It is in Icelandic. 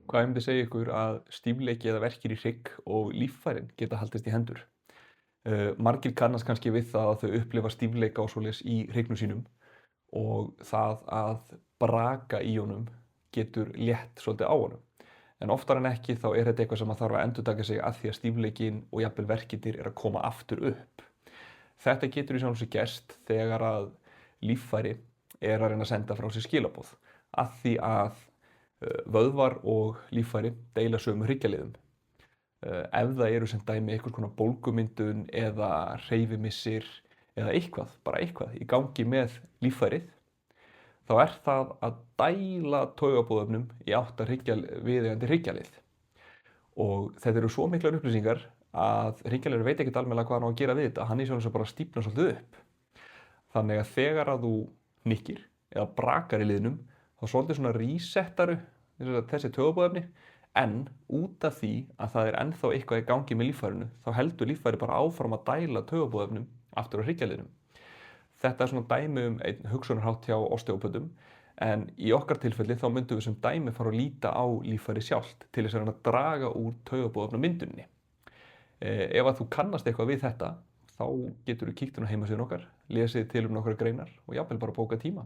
Hvað myndi segja ykkur að stífleiki eða verkir í hrygg og líffærin geta haldist í hendur? Margir kannast kannski við það að þau upplifa stífleika og svoleiðis í hryggnum sínum og það að braka í honum getur létt svolítið á honum. En oftar en ekki þá er þetta eitthvað sem að þarf að endurtaka sig að því að stífleikin og jafnvel verkirnir er að koma aftur upp. Þetta getur í sjálfu sér gerst þegar að líffæri er að reyna að senda frá sér skilaboð að því að vöðvar og líffæri deila sömu hryggjarliðum. Ef það eru sem dæmi einhvers konar bólgumyndun eða hreyfimissir eða eitthvað, bara eitthvað í gangi með líffærið, þá er það að dæla taugaboðefnum í átt að viðeigandi hryggjarlið. Og þetta eru svo miklar upplýsingar að hryggjarliður veit ekkert almennilega hvað hann á að gera við þetta, hann í sjálfu sér bara stífnar svolítið upp. Þannig að þegar að þú hnykkir eða brakar í liðnum, þá svolítið svona resettaru þessi taugaboðefni, en út af því að það er ennþá eitthvað í gangi með líffærinu, þá heldur líffæri bara áfram að dæla taugaboðefnum aftur á hryggjarliðnum. Þetta er svona dæmi einn hugsunarhátt hjá osteópötum, en í okkar tilfelli þá myndum við sem dæmi fara að líta á líffæri sjálft til þess að draga úr taugaboðefnamynduninni. Ef að þú kannast eitthvað við þetta, þá getur þú kíkt inn á heimasíðuna okkar, lesið til nokkrar greinar og jafnvel bara bóka tíma.